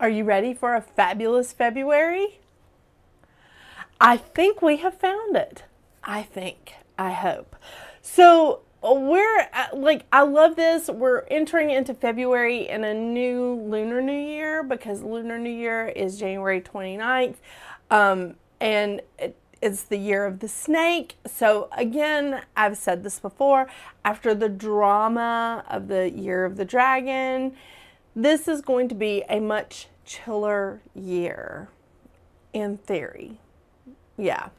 Are you ready for a fabulous February? I think we have found it. I hope. So I love this. We're entering into February in a new Lunar New Year because Lunar New Year is January 29th. And it's the year of the snake. So again, I've said this before, after the drama of the year of the dragon, this is going to be a much chiller year in theory. Yeah,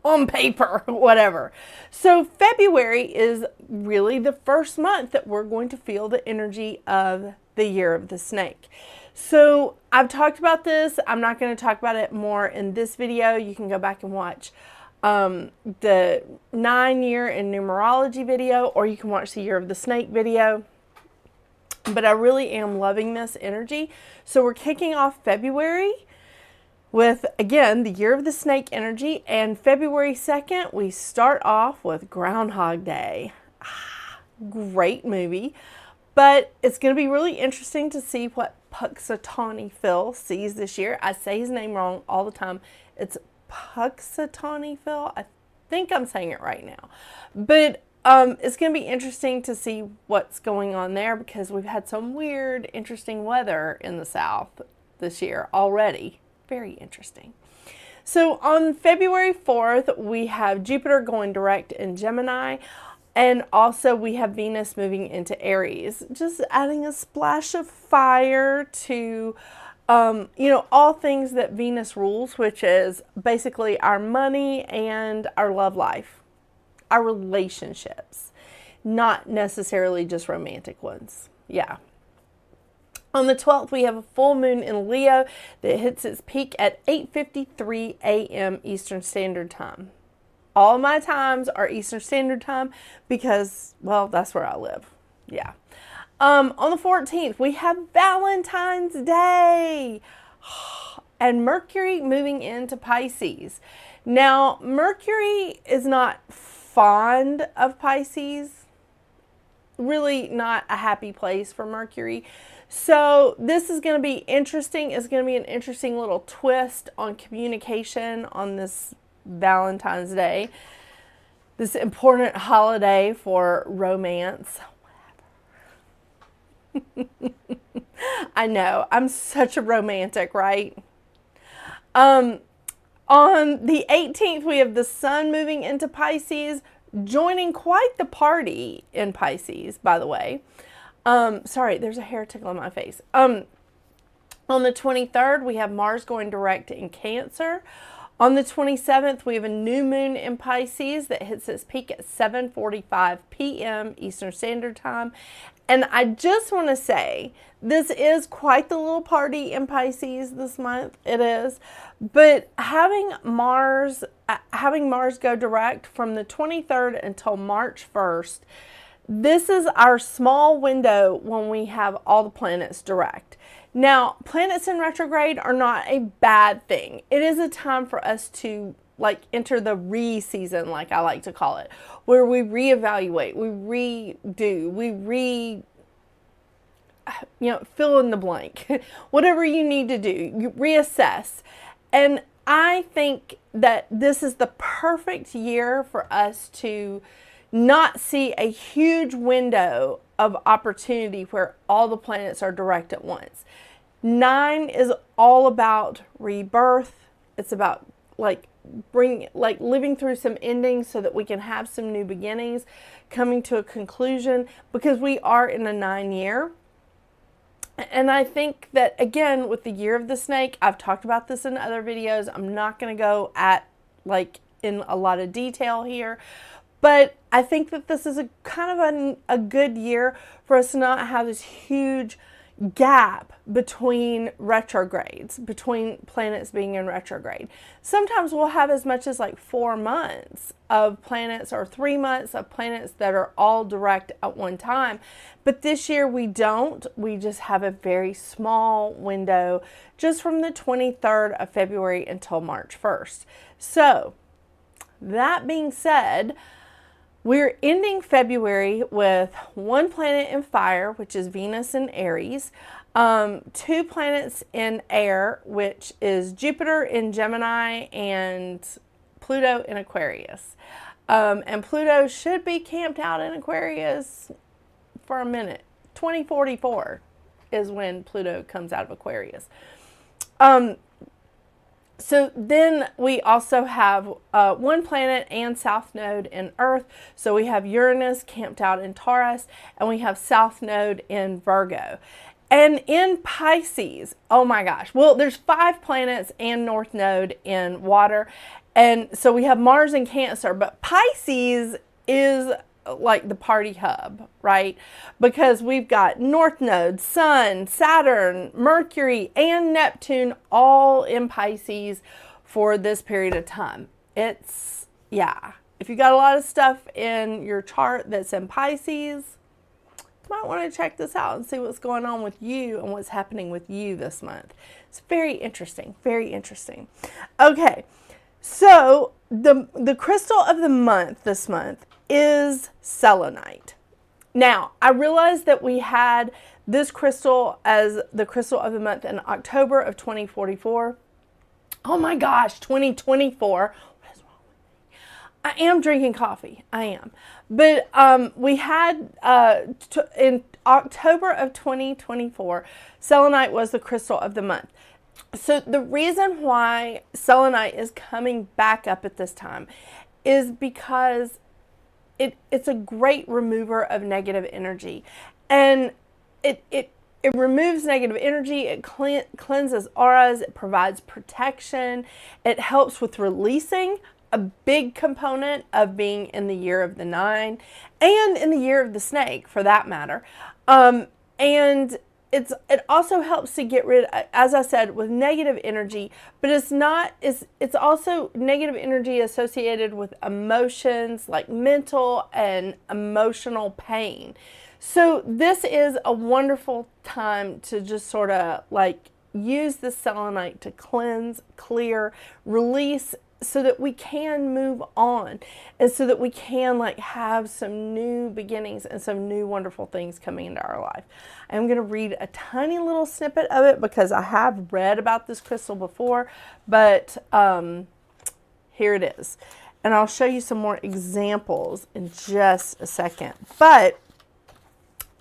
on paper, whatever. So February is really the first month that we're going to feel the energy of the year of the snake. So I've talked about this. I'm not going to talk about it more in this video. You can go back and watch the 9-year in numerology video, or you can watch the year of the snake video. But I really am loving this energy. So we're kicking off February with, again, the year of the snake energy. And February 2nd, we start off with Groundhog Day. Great movie. But it's going to be really interesting to see what Punxsutawney Phil sees this year. I say his name wrong all the time. It's Punxsutawney Phil. I think I'm saying it right now. But it's going to be interesting to see what's going on there because we've had some weird, interesting weather in the South this year already. Very interesting. So on February 4th, we have Jupiter going direct in Gemini. And also we have Venus moving into Aries, just adding a splash of fire to, all things that Venus rules, which is basically our money and our love life, our relationships, not necessarily just romantic ones. Yeah. On the 12th, we have a full moon in Leo that hits its peak at 8:53 a.m. Eastern Standard Time. All my times are Eastern Standard Time because, well, that's where I live. Yeah. On the 14th, we have Valentine's Day and Mercury moving into Pisces. Now, Mercury is not fond of Pisces. Really not a happy place for Mercury. So this is going to be interesting. It's going to be an interesting little twist on communication on this Valentine's Day, this important holiday for romance. I know, I'm such a romantic, right? On the 18th, we have the sun moving into Pisces, joining quite the party in Pisces, by the way. Sorry, there's a hair tickle on my face. On the 23rd, we have Mars going direct in Cancer. On the 27th, we have a new moon in Pisces that hits its peak at 7:45 p.m. Eastern Standard Time. And I just want to say, this is quite the little party in Pisces this month. It is. But having Mars go direct from the 23rd until March 1st, this is our small window when we have all the planets direct. Now, planets in retrograde are not a bad thing. It is a time for us to enter the re-season, like I like to call it, where we reevaluate, we redo, we fill in the blank. Whatever you need to do, you reassess. And I think that this is the perfect year for us to not see a huge window of opportunity where all the planets are direct at once. 9 is all about rebirth. It's about living through some endings so that we can have some new beginnings, coming to a conclusion, because we are in a 9-year. And I think that, again, with the year of the snake, I've talked about this in other videos. I'm not going to go in a lot of detail here. But I think that this is a kind of a good year for us to not have this huge gap between retrogrades, between planets being in retrograde. Sometimes we'll have as much as 4 months of planets or 3 months of planets that are all direct at one time. But this year we don't. We just have a very small window just from the 23rd of February until March 1st. So that being said, We're ending February with one planet in fire, which is Venus in Aries, two planets in air, which is Jupiter in Gemini and Pluto in Aquarius. And Pluto should be camped out in Aquarius for a minute. 2044 is when Pluto comes out of Aquarius. So then we also have one planet and south node in Earth. So we have Uranus camped out in Taurus, and we have south node in Virgo. And in Pisces, oh my gosh, well, there's 5 planets and north node in water. And so we have Mars in Cancer, but Pisces is like the party hub, right? Because we've got North Node, Sun, Saturn, Mercury, and Neptune all in Pisces for this period of time. It's, yeah, if you got a lot of stuff in your chart that's in Pisces, you might want to check this out and see what's going on with you and what's happening with you this month. It's very interesting, very interesting. Okay, so the crystal of the month this month is selenite. Now, I realized that we had this crystal as the crystal of the month in October of 2044. Oh my gosh, 2024. What is wrong with me? I am drinking coffee. I am. But we had, in October of 2024, selenite was the crystal of the month. So the reason why selenite is coming back up at this time is because it's a great remover of negative energy, and it removes negative energy. It cleanses auras. It provides protection. It helps with releasing, a big component of being in the year of the 9 and in the year of the snake, for that matter. And it also helps to get rid, as I said, with negative energy, but it's also negative energy associated with emotions like mental and emotional pain. So this is a wonderful time to just sort of like use the selenite to cleanse, clear, release, so that we can move on and so that we can like have some new beginnings and some new wonderful things coming into our life. I'm going to read a tiny little snippet of it because I have read about this crystal before, but here it is. And I'll show you some more examples in just a second. But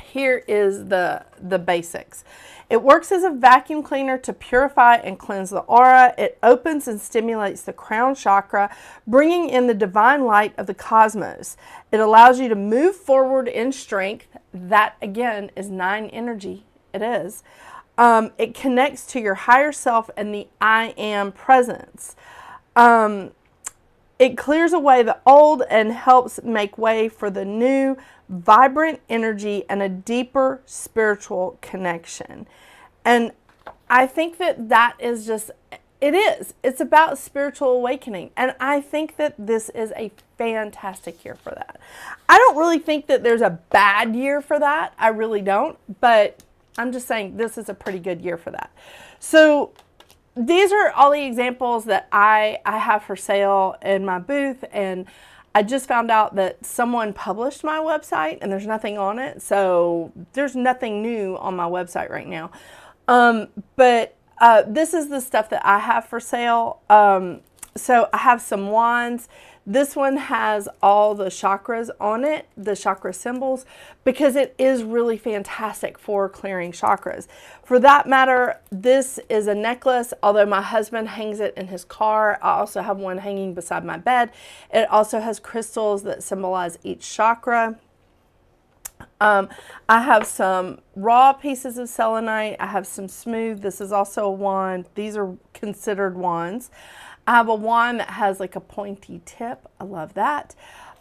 here is the basics. It works as a vacuum cleaner to purify and cleanse the aura. It opens and stimulates the crown chakra, bringing in the divine light of the cosmos. It allows you to move forward in strength. That, again, is 9 energy. It is. It connects to your higher self and the I am presence. It clears away the old and helps make way for the new, vibrant energy and a deeper spiritual connection. And I think that is just, it's about spiritual awakening. And I think that this is a fantastic year for that. I don't really think that there's a bad year for that. I really don't. But I'm just saying this is a pretty good year for that. So these are all the examples that I have for sale in my booth, and I just found out that someone published my website and there's nothing on it, so there's nothing new on my website right now. But this is the stuff that I have for sale. So I have some wands. This one has all the chakras on it, the chakra symbols, because it is really fantastic for clearing chakras. For that matter, this is a necklace, although my husband hangs it in his car. I also have one hanging beside my bed. It also has crystals that symbolize each chakra. I have some raw pieces of selenite. I have some smooth. This is also a wand. These are considered wands. I have a wand that has like a pointy tip. I love that.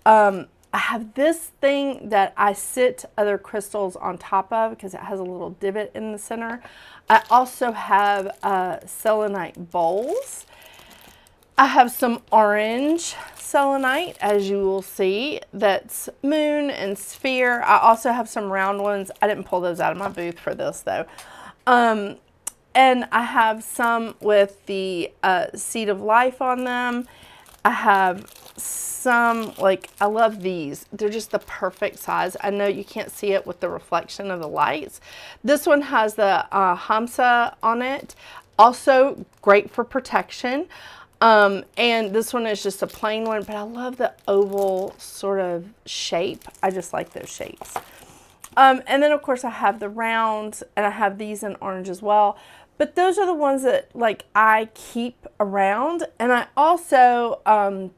I have this thing that I sit other crystals on top of because it has a little divot in the center. I also have selenite bowls. I have some orange selenite, as you will see, that's moon and sphere. I also have some round ones. I didn't pull those out of my booth for this though. And I have some with the seed of life on them. I have some, like, I love these. They're just the perfect size. I know you can't see it with the reflection of the lights. This one has the Hamsa on it. Also great for protection. And this one is just a plain one, but I love the oval sort of shape. I just like those shapes. And then of course I have the round, and I have these in orange as well. But those are the ones that like I keep around. And I also, I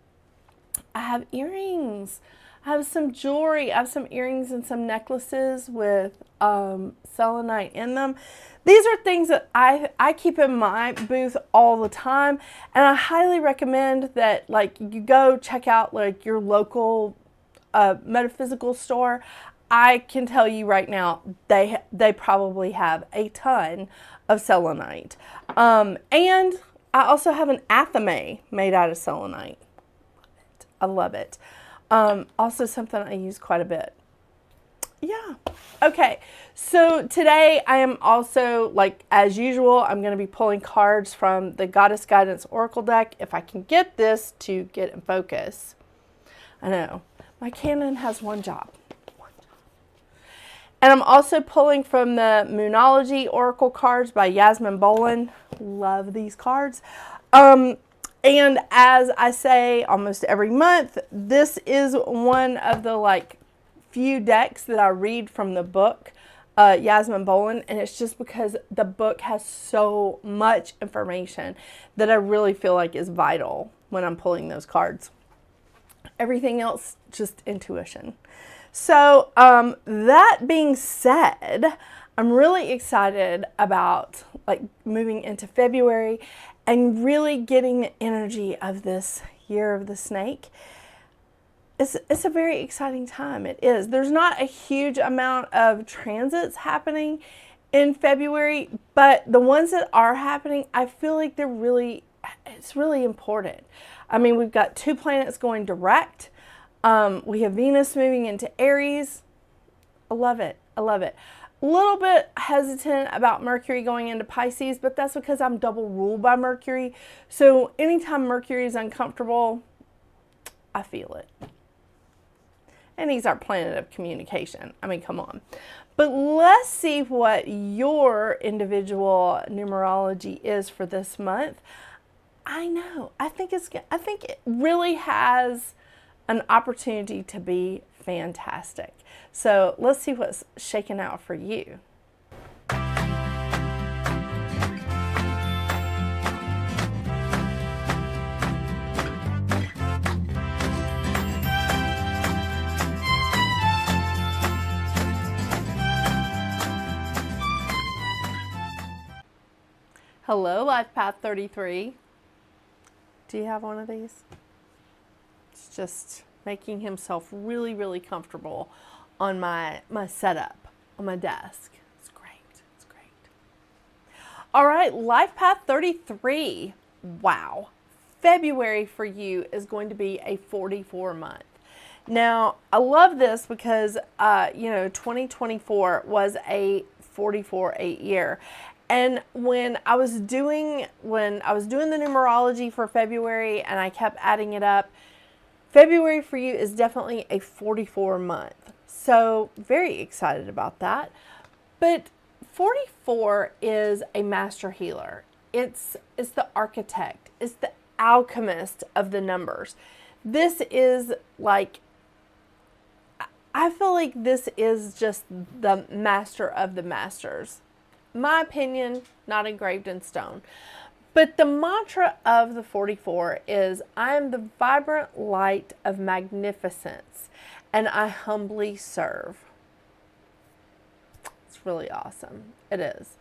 have earrings. I have some jewelry. I have some earrings and some necklaces with selenite in them. These are things that I keep in my booth all the time, and I highly recommend that like you go check out like your local metaphysical store. I can tell you right now, they probably have a ton of selenite. And I also have an athame made out of selenite. I love it. Also something I use quite a bit. Yeah. Okay. So today I am also, like as usual, I'm going to be pulling cards from the Goddess Guidance Oracle deck. If I can get this to get in focus. I know. My Canon has one job. And I'm also pulling from the Moonology Oracle cards by Yasmin Boland. Love these cards. And as I say almost every month, this is one of the like few decks that I read from the book, Yasmin Boland, and it's just because the book has so much information that I really feel like is vital when I'm pulling those cards. Everything else, just intuition. So that being said, I'm really excited about like moving into February and really getting the energy of this year of the snake. It's a very exciting time. It is. There's not a huge amount of transits happening in February, but the ones that are happening, I feel like it's really important. I mean, we've got 2 planets going direct. We have Venus moving into Aries. I love it. I love it. A little bit hesitant about Mercury going into Pisces, but that's because I'm double ruled by Mercury. So anytime Mercury is uncomfortable, I feel it. And he's our planet of communication. I mean, come on. But let's see what your individual numerology is for this month. I know. I think it really has an opportunity to be fantastic. So let's see what's shaking out for you. Hello, Life Path 33. Do you have one of these? It's just making himself really, really comfortable on my setup, on my desk. It's great. It's great. All right, Life Path 33. Wow. February for you is going to be a 44 month. Now, I love this because, 2024 was a 44-8 year. And when I was doing the numerology for February and I kept adding it up, February for you is definitely a 44 month. So very excited about that. But 44 is a master healer. It's the architect. It's the alchemist of the numbers. This is like, I feel like this is just the master of the masters. My opinion, not engraved in stone. But the mantra of the 44 is, I am the vibrant light of magnificence, and I humbly serve. It's really awesome. It is.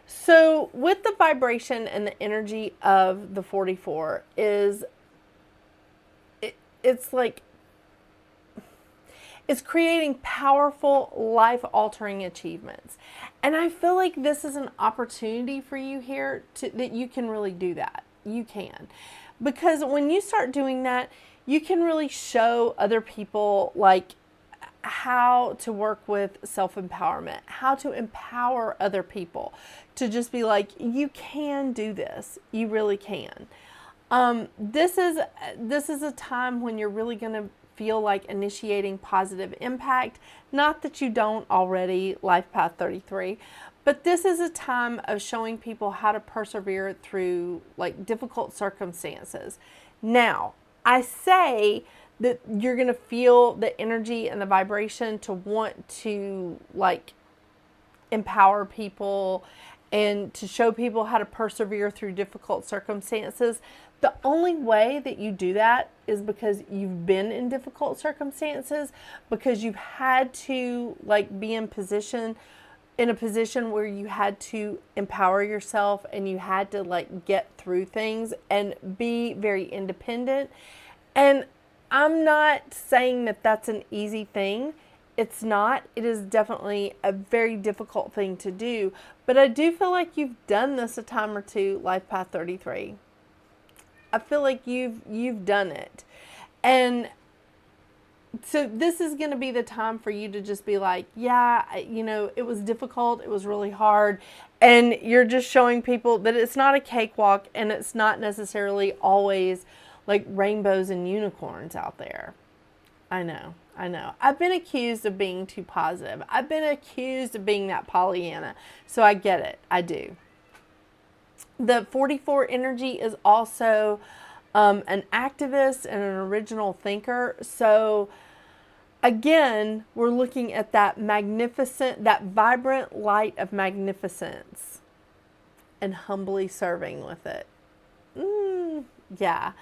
So with the vibration and the energy of the 44 it's like, it's creating powerful, life-altering achievements. And I feel like this is an opportunity for you here that you can really do that. You can. Because when you start doing that, you can really show other people like how to work with self-empowerment, how to empower other people, to just be like, you can do this. You really can. This is a time when you're really going to feel like initiating positive impact. Not that you don't already, Life Path 33, but this is a time of showing people how to persevere through like difficult circumstances. Now, I say that you're going to feel the energy and the vibration to want to like empower people and to show people how to persevere through difficult circumstances. The only way that you do that is because you've been in difficult circumstances, because you've had to like be in a position where you had to empower yourself and you had to like get through things and be very independent. And I'm not saying that that's an easy thing. It's not. It is definitely a very difficult thing to do. But I do feel like you've done this a time or two, Life Path 33. I feel like you've done it. And so this is going to be the time for you to just be like, yeah, it was difficult. It was really hard. And you're just showing people that it's not a cakewalk and it's not necessarily always like rainbows and unicorns out there. I know. I've been accused of being too positive. I've been accused of being that Pollyanna. So I get it. I do. The 44 energy is also an activist and an original thinker. So again, we're looking at that magnificent, that vibrant light of magnificence and humbly serving with it. Yeah.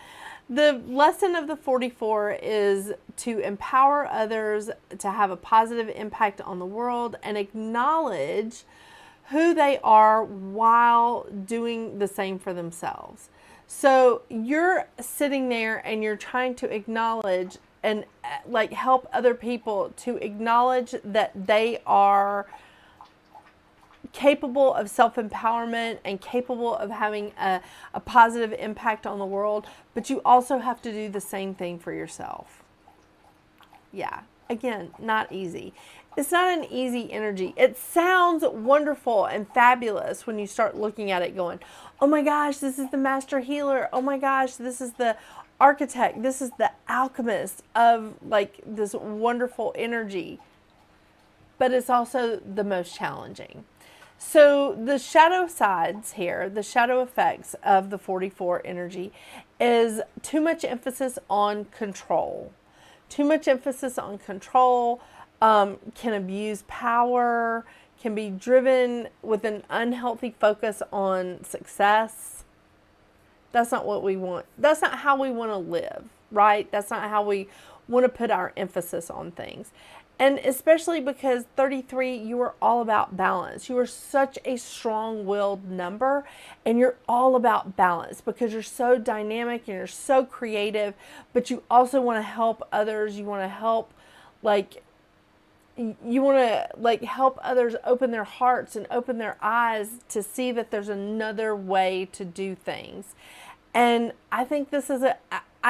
The lesson of the 44 is to empower others to have a positive impact on the world and acknowledge who they are while doing the same for themselves. So you're sitting there and you're trying to acknowledge and like help other people to acknowledge that they are capable of self-empowerment and capable of having a positive impact on the world, but you also have to do the same thing for yourself. Yeah, again, not easy. It's not an easy energy. It sounds wonderful and fabulous when you start looking at it going, oh my gosh, this is the master healer. Oh my gosh, this is the architect. This is the alchemist of like this wonderful energy. But it's also the most challenging. So the shadow sides here, the shadow effects of the 44 energy is too much emphasis on control. Too much emphasis on control can abuse power, can be driven with an unhealthy focus on success. That's not what we want. That's not how we want to live, right? That's not how we want to put our emphasis on things. And especially because 33, you are all about balance. You are such a strong-willed number, and you're all about balance because you're so dynamic and you're so creative, but you also want to help others. You want to help, help others open their hearts and open their eyes to see that there's another way to do things. And I think this is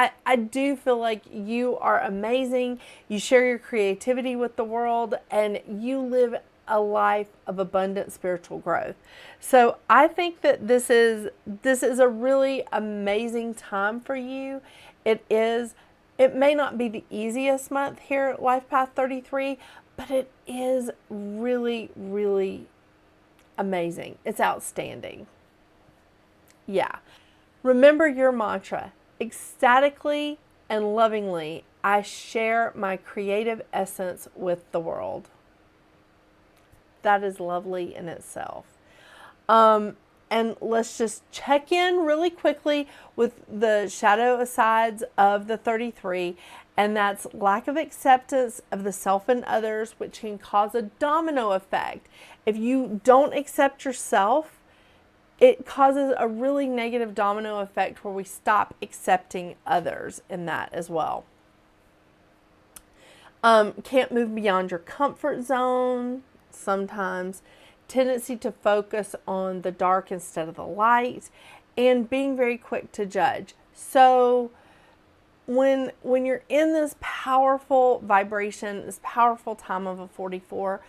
I do feel like you are amazing. You share your creativity with the world and you live a life of abundant spiritual growth. So I think that this is a really amazing time for you. It may not be the easiest month here at Life Path 33, but it is really, really amazing. It's outstanding. Yeah. Remember your mantra. Ecstatically and lovingly, I share my creative essence with the world. That is lovely in itself. And let's just check in really quickly with the shadow sides of the 33, and that's lack of acceptance of the self and others, which can cause a domino effect. If you don't accept yourself, it causes a really negative domino effect where we stop accepting others in that as well. Can't move beyond your comfort zone sometimes. Tendency to focus on the dark instead of the light, and being very quick to judge. So when you're in this powerful vibration, this powerful time of a 44,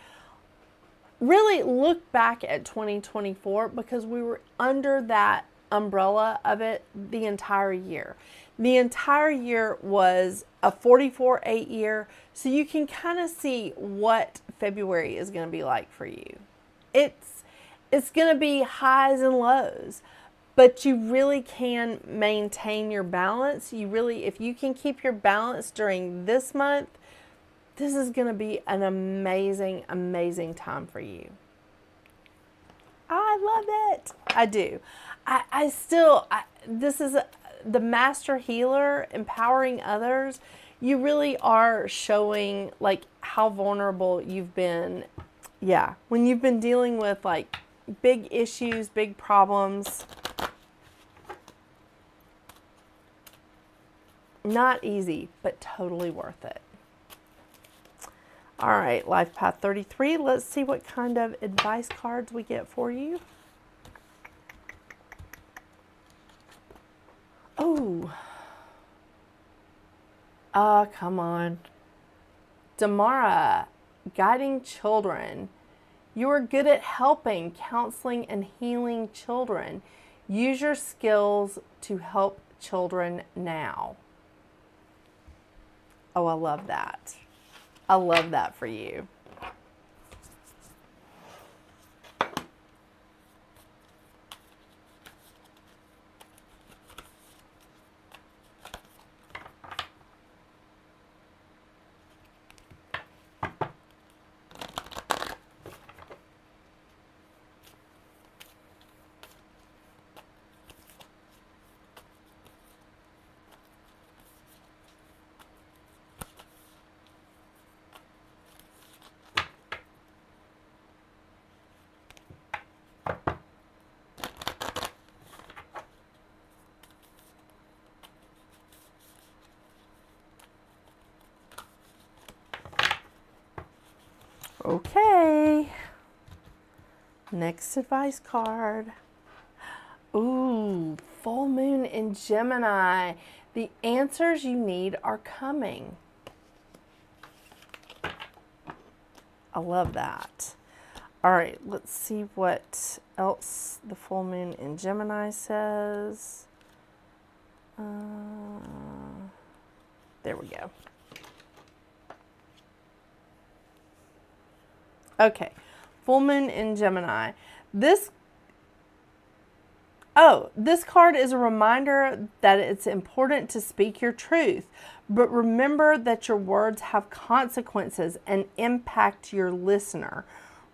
really look back at 2024 because we were under that umbrella of it the entire year. The entire year was a 44-8 year, so you can kind of see what February is going to be like for you. It's going to be highs and lows, but you really can maintain your balance. If you can keep your balance during this month, this is going to be an amazing, amazing time for you. I love it. I do. This is the master healer, empowering others. You really are showing like how vulnerable you've been. Yeah. When you've been dealing with like big issues, big problems. Not easy, but totally worth it. All right, Life Path 33. Let's see what kind of advice cards we get for you. Oh. Come on. Damara, guiding children. You are good at helping, counseling, and healing children. Use your skills to help children now. Oh, I love that. I love that for you. Okay. Next advice card. Ooh, full moon in Gemini. The answers you need are coming. I love that. All right, let's see what else the full moon in Gemini says. There we go. Okay, full moon in Gemini. This card is a reminder that it's important to speak your truth, but remember that your words have consequences and impact your listener.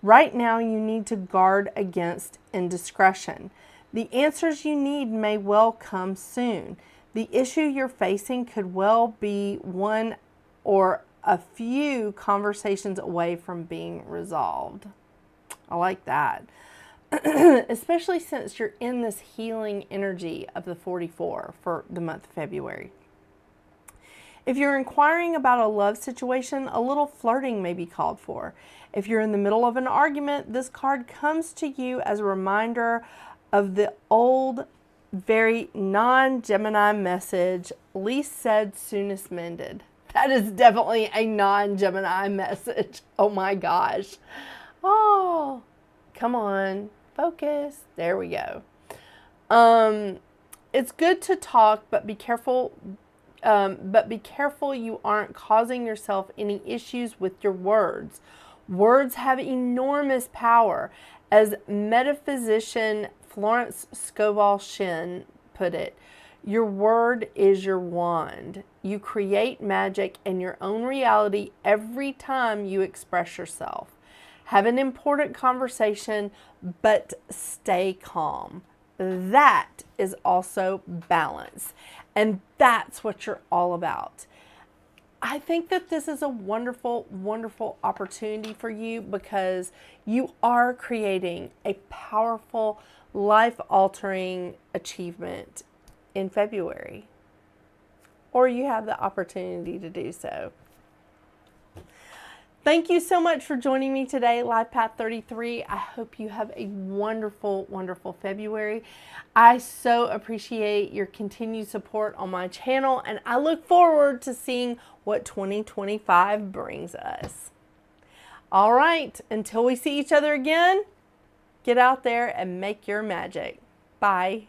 Right now, you need to guard against indiscretion. The answers you need may well come soon. The issue you're facing could well be one or a few conversations away from being resolved. I like that. Especially since you're in this healing energy of the 44 for the month of February. If you're inquiring about a love situation, a little flirting may be called for. If you're in the middle of an argument, this card comes to you as a reminder of the old, very non-Gemini message, least said, soonest mended. That is definitely a non-Gemini message. Oh my gosh. Oh, come on. Focus. There we go. It's good to talk, but be careful. You aren't causing yourself any issues with your words. Words have enormous power. As metaphysician Florence Scovel Shinn put it, your word is your wand. You create magic in your own reality every time you express yourself. Have an important conversation, but stay calm. That is also balance. And that's what you're all about. I think that this is a wonderful, wonderful opportunity for you because you are creating a powerful, life-altering achievement in February. Or you have the opportunity to do so. Thank you so much for joining me today, Life Path 33. I hope you have a wonderful, wonderful February. I so appreciate your continued support on my channel, and I look forward to seeing what 2025 brings us. All right, until we see each other again, get out there and make your magic. Bye.